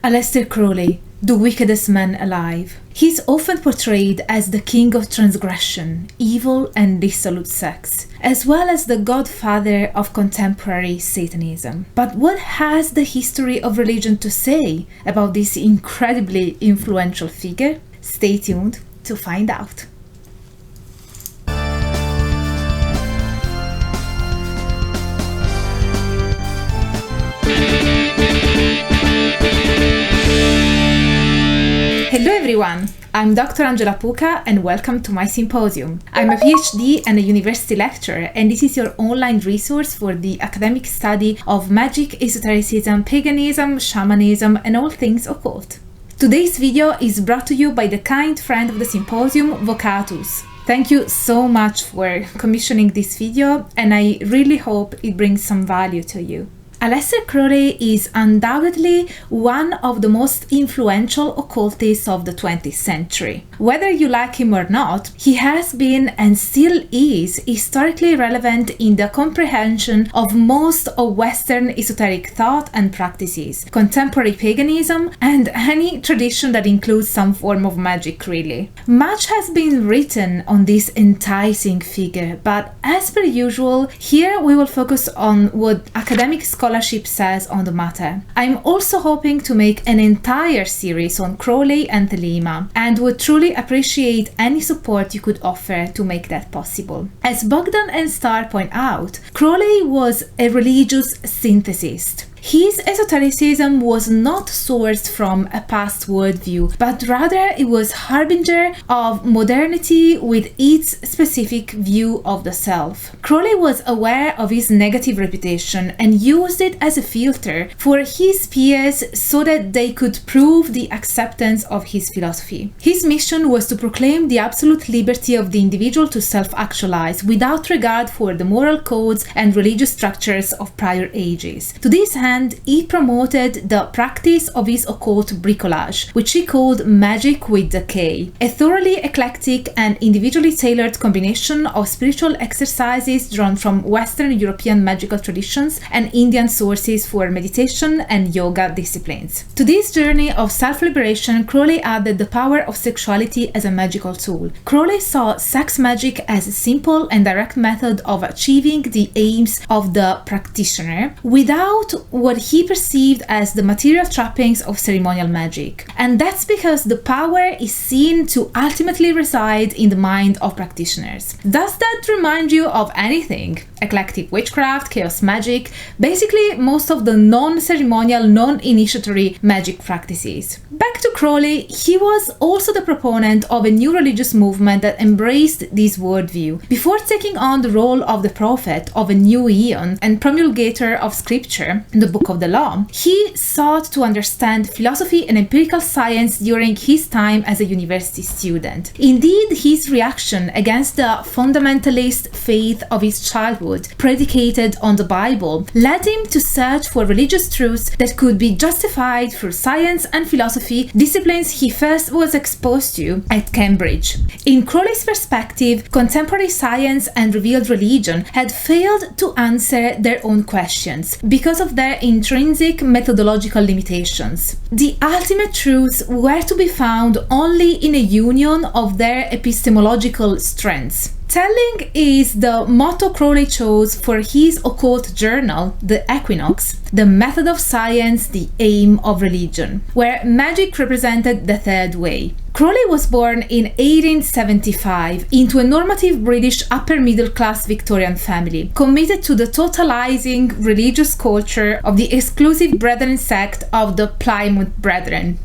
Aleister Crowley, the wickedest man alive. He's often portrayed as the king of transgression, evil and dissolute sex, as well as the godfather of contemporary Satanism. But what has the history of religion to say about this incredibly influential figure? Stay tuned to find out. Hello everyone, I'm Dr. Angela Puca and welcome to my symposium. I'm a PhD and a university lecturer, and this is your online resource for the academic study of Magick, esotericism, paganism, shamanism and all things occult. Today's video is brought to you by the kind friend of the symposium, Vocatus. Thank you so much for commissioning this video, and I really hope it brings some value to you. Aleister Crowley is undoubtedly one of the most influential occultists of the 20th century. Whether you like him or not, he has been and still is historically relevant in the comprehension of most of Western esoteric thought and practices, contemporary paganism, and any tradition that includes some form of magic, really. Much has been written on this enticing figure, but as per usual, here we will focus on what academic scholarship says on the matter. I'm also hoping to make an entire series on Crowley and Thelema, and would truly appreciate any support you could offer to make that possible. As Bogdan and Starr point out, Crowley was a religious synthesist. His esotericism was not sourced from a past worldview, but rather it was harbinger of modernity with its specific view of the self. Crowley was aware of his negative reputation and used it as a filter for his peers so that they could prove the acceptance of his philosophy. His mission was to proclaim the absolute liberty of the individual to self-actualize without regard for the moral codes and religious structures of prior ages. To this end, he promoted the practice of his occult bricolage, which he called Magick with the A, a thoroughly eclectic and individually tailored combination of spiritual exercises drawn from Western European magical traditions and Indian sources for meditation and yoga disciplines. To this journey of self-liberation, Crowley added the power of sexuality as a magical tool. Crowley saw sex magic as a simple and direct method of achieving the aims of the practitioner without what he perceived as the material trappings of ceremonial magic. And that's because the power is seen to ultimately reside in the mind of practitioners. Does that remind you of anything? Eclectic Witchcraft, Chaos Magic, basically most of the non-ceremonial, non-initiatory magic practices. Back to Crowley, he was also the proponent of a new religious movement that embraced this worldview. Before taking on the role of the prophet of a new eon and promulgator of scripture, the Book of the Law, he sought to understand philosophy and empirical science during his time as a university student. Indeed, his reaction against the fundamentalist faith of his childhood, predicated on the Bible, led him to search for religious truths that could be justified through science and philosophy, disciplines he first was exposed to at Cambridge. In Crowley's perspective, contemporary science and revealed religion had failed to answer their own questions because of their intrinsic methodological limitations. The ultimate truths were to be found only in a union of their epistemological strengths. Telling is the motto Crowley chose for his occult journal, The Equinox, the method of science, the aim of religion, where magic represented the third way. Crowley was born in 1875 into a normative British upper-middle-class Victorian family, committed to the totalizing religious culture of the exclusive Brethren sect of the Plymouth Brethren.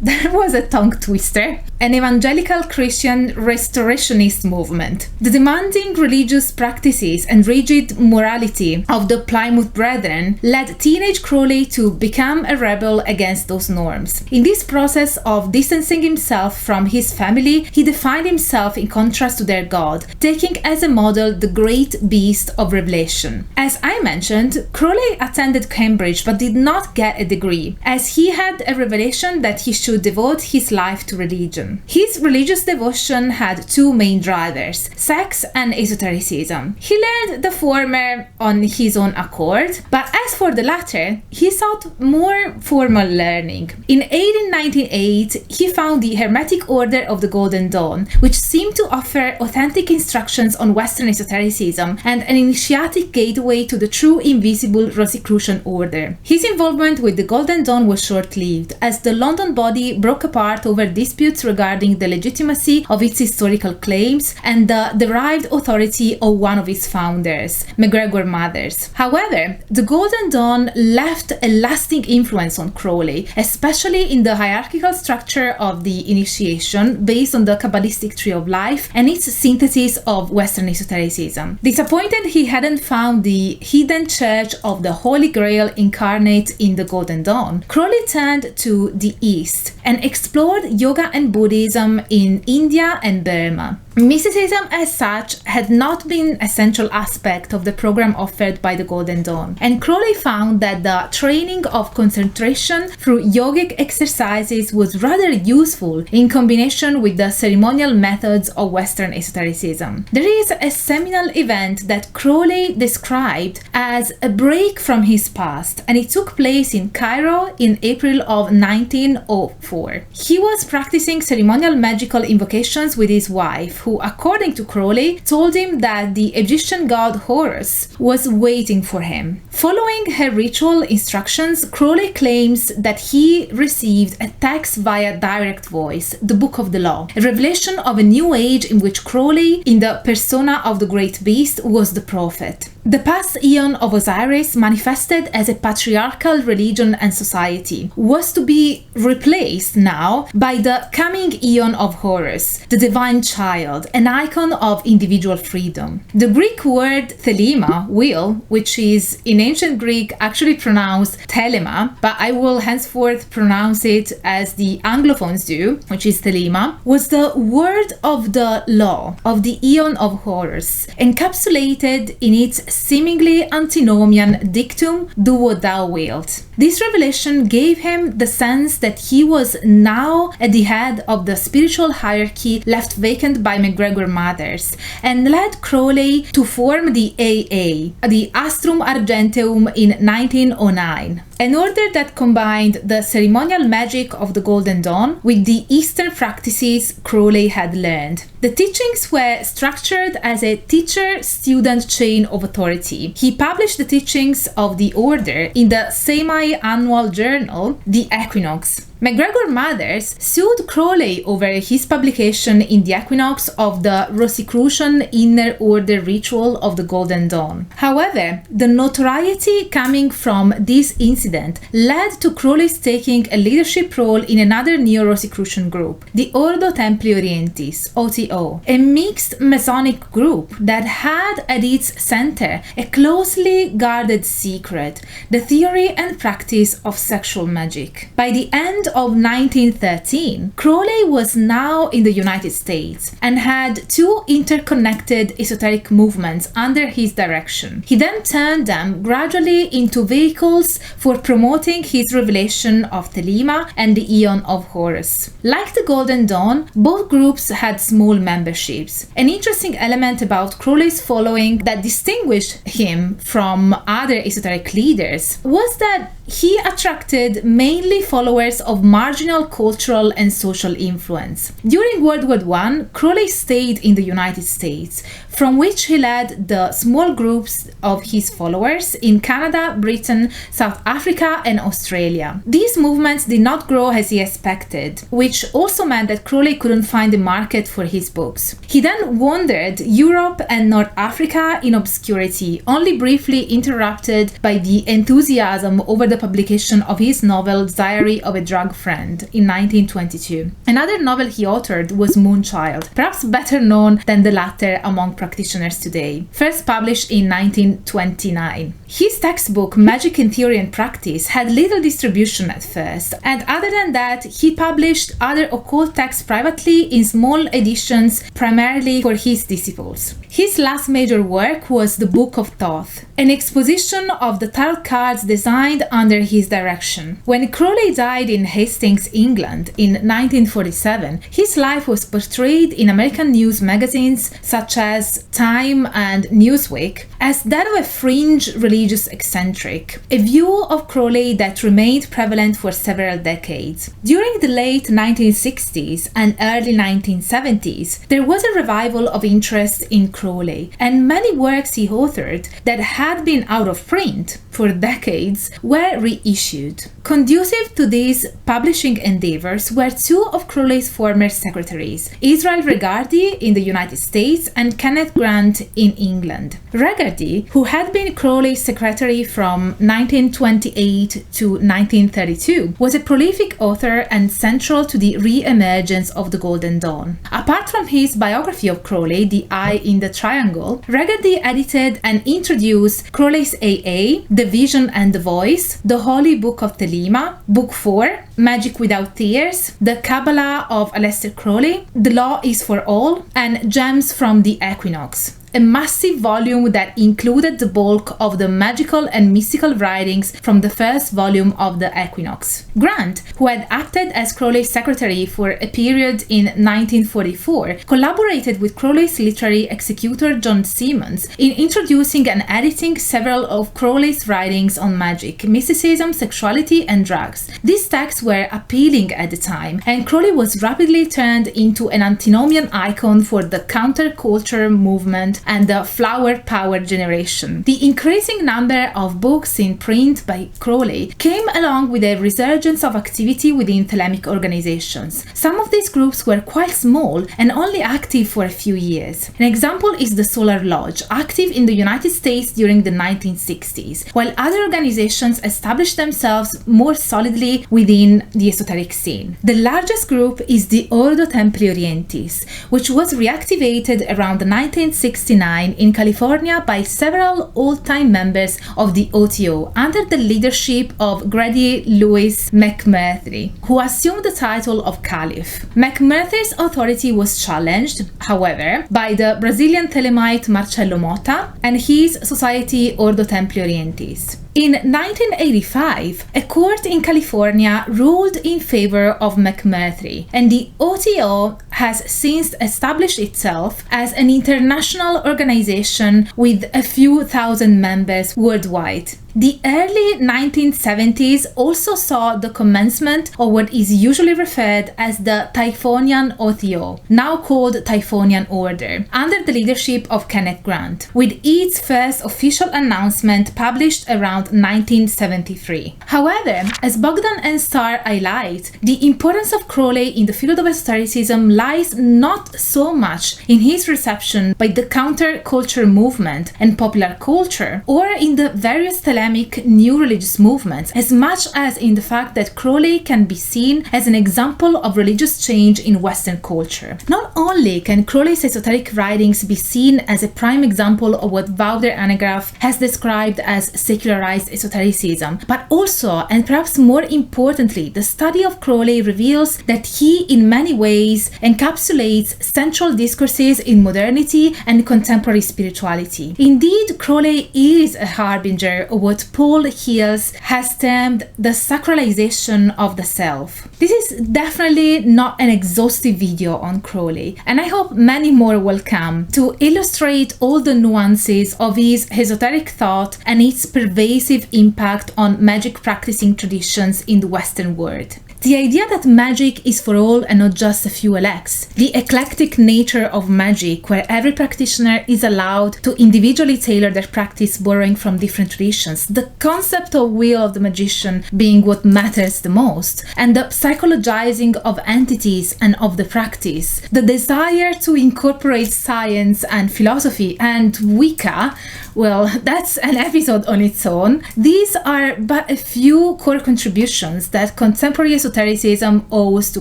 That was a tongue twister. An evangelical Christian restorationist movement. The demanding religious practices and rigid morality of the Plymouth Brethren led teenage Crowley to become a rebel against those norms. In this process of distancing himself from his family, he defined himself in contrast to their God, taking as a model the great beast of Revelation. As I mentioned, Crowley attended Cambridge but did not get a degree, as he had a revelation that he should should devote his life to religion. His religious devotion had two main drivers, sex and esotericism. He learned the former on his own accord, but as for the latter, he sought more formal learning. In 1898, he found the Hermetic Order of the Golden Dawn, which seemed to offer authentic instructions on Western Esotericism and an initiatic gateway to the true invisible Rosicrucian order. His involvement with the Golden Dawn was short-lived, as the London body broke apart over disputes regarding the legitimacy of its historical claims and the derived authority of one of its founders, MacGregor Mathers. However, the Golden Dawn left a lasting influence on Crowley, especially in the hierarchical structure of the initiation based on the Kabbalistic tree of life and its synthesis of Western Esotericism. Disappointed he hadn't found the hidden church of the Holy Grail incarnate in the Golden Dawn, Crowley turned to the East and explored yoga and Buddhism in India and Burma. Mysticism as such had not been a central aspect of the program offered by the Golden Dawn, and Crowley found that the training of concentration through yogic exercises was rather useful in combination with the ceremonial methods of Western Esotericism. There is a seminal event that Crowley described as a break from his past, and it took place in Cairo in April of 1904. He was practicing ceremonial magical invocations with his wife, who, according to Crowley, told him that the Egyptian god Horus was waiting for him. Following her ritual instructions, Crowley claims that he received a text via direct voice, the Book of the Law, a revelation of a new age in which Crowley, in the persona of the great beast, was the prophet. The past eon of Osiris, manifested as a patriarchal religion and society, was to be replaced now by the coming eon of Horus, the divine child, an icon of individual freedom. The Greek word Thelema, will, which is in ancient Greek actually pronounced Thelema, but I will henceforth pronounce it as the Anglophones do, which is Thelema, was the word of the law of the eon of Horus, encapsulated in its seemingly antinomian dictum, do what thou wilt. This revelation gave him the sense that he was now at the head of the spiritual hierarchy left vacant by MacGregor Mathers, and led Crowley to form the AA, the Astrum Argenteum, in 1909. An order that combined the ceremonial magic of the Golden Dawn with the Eastern practices Crowley had learned. The teachings were structured as a teacher-student chain of authority. He published the teachings of the order in the semi-annual journal, The Equinox. MacGregor Mathers sued Crowley over his publication in the Equinox of the Rosicrucian Inner Order Ritual of the Golden Dawn. However, the notoriety coming from this incident led to Crowley's taking a leadership role in another neo-Rosicrucian group, the Ordo Templi Orientis, OTO, a mixed Masonic group that had at its center a closely guarded secret, the theory and practice of sexual magic. By the end of 1913, Crowley was now in the United States and had two interconnected esoteric movements under his direction. He then turned them gradually into vehicles for promoting his revelation of Thelema and the Eon of Horus. Like the Golden Dawn, both groups had small memberships. An interesting element about Crowley's following that distinguished him from other esoteric leaders was that he attracted mainly followers of marginal cultural and social influence. During World War I, Crowley stayed in the United States, from which he led the small groups of his followers in Canada, Britain, South Africa, and Australia. These movements did not grow as he expected, which also meant that Crowley couldn't find a market for his books. He then wandered Europe and North Africa in obscurity, only briefly interrupted by the enthusiasm over the publication of his novel Diary of a Drug Friend in 1922. Another novel he authored was Moonchild, perhaps better known than the latter among practitioners today, first published in 1929. His textbook, Magic in Theory and Practice, had little distribution at first, and other than that, he published other occult texts privately in small editions, primarily for his disciples. His last major work was the Book of Thoth, an exposition of the tarot cards designed under his direction. When Crowley died in Hastings, England in 1947, his life was portrayed in American news magazines such as Time and Newsweek as that of a fringe religious eccentric, a view of Crowley that remained prevalent for several decades. During the late 1960s and early 1970s, there was a revival of interest in Crowley, and many works he authored that had been out of print for decades were reissued. Conducive to these publishing endeavors were two of Crowley's former secretaries, Israel Regardie in the United States and Kenneth Grant in England. Regardie, who had been Crowley's secretary from 1928 to 1932, was a prolific author and central to the re-emergence of the Golden Dawn. Apart from his biography of Crowley, The Eye in the Triangle, Regardie edited and introduced Crowley's AA, The Vision and the Voice, The Holy Book of Thelema, Book 4, Magic Without Tears, The Kabbalah of Aleister Crowley, The Law is for All, and Gems from the Equinox, a massive volume that included the bulk of the magical and mystical writings from the first volume of the Equinox. Grant, who had acted as Crowley's secretary for a period in 1944, collaborated with Crowley's literary executor John Simmons in introducing and editing several of Crowley's writings on magic, mysticism, sexuality, and drugs. These texts were appealing at the time, and Crowley was rapidly turned into an antinomian icon for the counterculture movement and the flower power generation. The increasing number of books in print by Crowley came along with a resurgence of activity within Thelemic organizations. Some of these groups were quite small and only active for a few years. An example is the Solar Lodge, active in the United States during the 1960s, while other organizations established themselves more solidly within the esoteric scene. The largest group is the Ordo Templi Orientis, which was reactivated around 1969 in California by several old-time members of the OTO under the leadership of Grady Louis McMurtry, who assumed the title of Caliph. McMurtry's authority was challenged, however, by the Brazilian Thelemite Marcello Motta and his society Ordo Templi Orientis. In 1985, a court in California ruled in favor of McMurtry, and the OTO has since established itself as an international organization with a few thousand members worldwide. The early 1970s also saw the commencement of what is usually referred as the Typhonian OTO, now called Typhonian Order, under the leadership of Kenneth Grant, with its first official announcement published around 1973. However, as Bogdan and Starr highlight, the importance of Crowley in the field of esotericism lies not so much in his reception by the counterculture movement and popular culture, or in the various new religious movements, as much as in the fact that Crowley can be seen as an example of religious change in Western culture. Not only can Crowley's esoteric writings be seen as a prime example of what Wouter Hanegraaff has described as secularized esotericism, but also, and perhaps more importantly, the study of Crowley reveals that he in many ways encapsulates central discourses in modernity and contemporary spirituality. Indeed, Crowley is a harbinger of what Paul Hills has termed the sacralization of the self. This is definitely not an exhaustive video on Crowley, and I hope many more will come to illustrate all the nuances of his esoteric thought and its pervasive impact on magic practicing traditions in the Western world. The idea that magic is for all and not just a few elects, the eclectic nature of magic where every practitioner is allowed to individually tailor their practice borrowing from different traditions, the concept of will of the magician being what matters the most, and the psychologizing of entities and of the practice, the desire to incorporate science and philosophy and Wicca Well, that's an episode on its own. These are but a few core contributions that contemporary esotericism owes to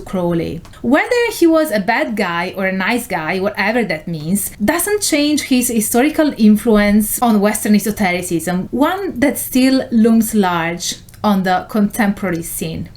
Crowley. Whether he was a bad guy or a nice guy, whatever that means, doesn't change his historical influence on Western esotericism, one that still looms large on the contemporary scene.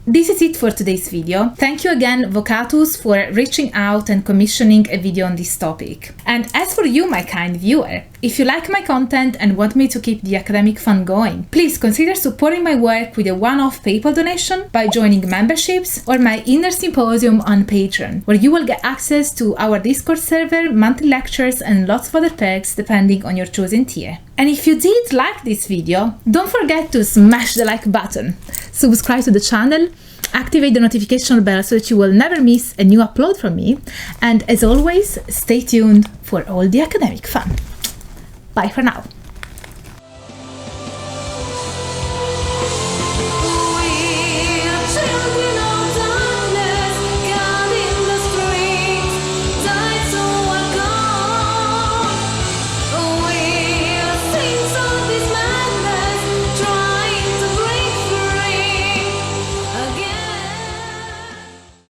This is it for today's video. Thank you again, Vocatus, for reaching out and commissioning a video on this topic. And as for you, my kind viewer, if you like my content and want me to keep the academic fun going, please consider supporting my work with a one-off PayPal donation by joining memberships or my inner symposium on Patreon, where you will get access to our Discord server, monthly lectures, and lots of other perks depending on your chosen tier. And if you did like this video, don't forget to smash the like button, subscribe to the channel, activate the notification bell so that you will never miss a new upload from me, and as always, stay tuned for all the academic fun. Bye for now.